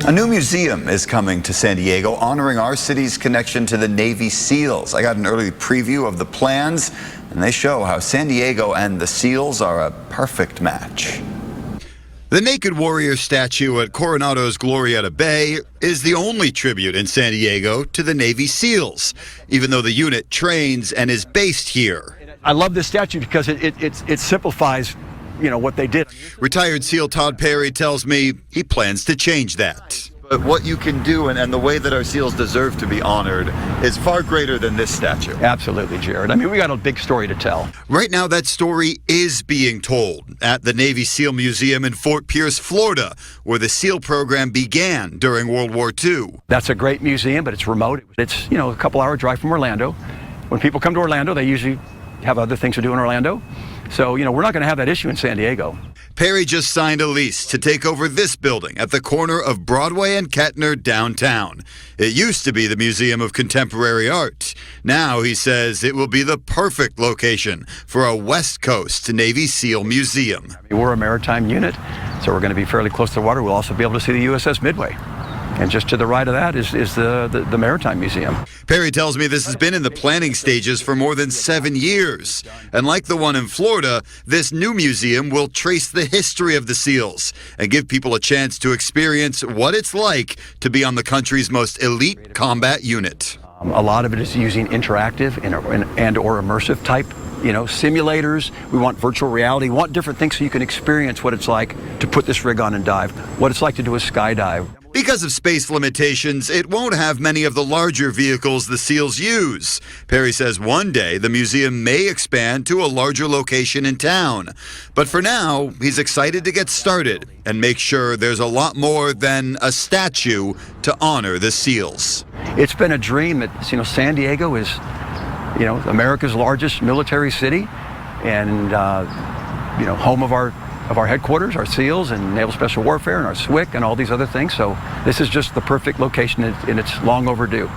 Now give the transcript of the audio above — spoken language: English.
A new museum is coming to San Diego, honoring our city's connection to the Navy SEALs. I got an early preview of the plans, and they show how San Diego and the SEALs are a perfect match. The Naked Warrior statue at Coronado's Glorieta Bay is the only tribute in San Diego to the Navy SEALs, even though the unit trains and is based here. I love this statue because it simplifies, what they did. Retired SEAL Todd Perry tells me he plans to change that. But what you can do and the way that our SEALs deserve to be honored is far greater than this statue. Absolutely, Jared. I mean, we got a big story to tell. Right now, that story is being told at the Navy SEAL Museum in Fort Pierce, Florida, where the SEAL program began during World War II. That's a great museum, but it's remote. It's, a couple-hour drive from Orlando. When people come to Orlando, they usually have other things to do in Orlando. So, we're not going to have that issue in San Diego. Perry just signed a lease to take over this building at the corner of Broadway and Kettner downtown. It used to be the Museum of Contemporary Art. Now, he says, it will be the perfect location for a West Coast Navy SEAL museum. We're a maritime unit, so we're going to be fairly close to the water. We'll also be able to see the USS Midway. And just to the right of that is the Maritime Museum. Perry tells me this has been in the planning stages for more than 7 years. And like the one in Florida, this new museum will trace the history of the SEALs and give people a chance to experience what it's like to be on the country's most elite combat unit. A lot of it is using interactive and or immersive type simulators. We want virtual reality. We want different things so you can experience what it's like to put this rig on and dive, what it's like to do a skydive. Because of space limitations, it won't have many of the larger vehicles the SEALs use. Perry says one day the museum may expand to a larger location in town. But for now, he's excited to get started and make sure there's a lot more than a statue to honor the SEALs. It's been a dream that, San Diego is, America's largest military city and, home of our headquarters, our SEALs and Naval Special Warfare and our SWIC and all these other things. So this is just the perfect location and it's long overdue.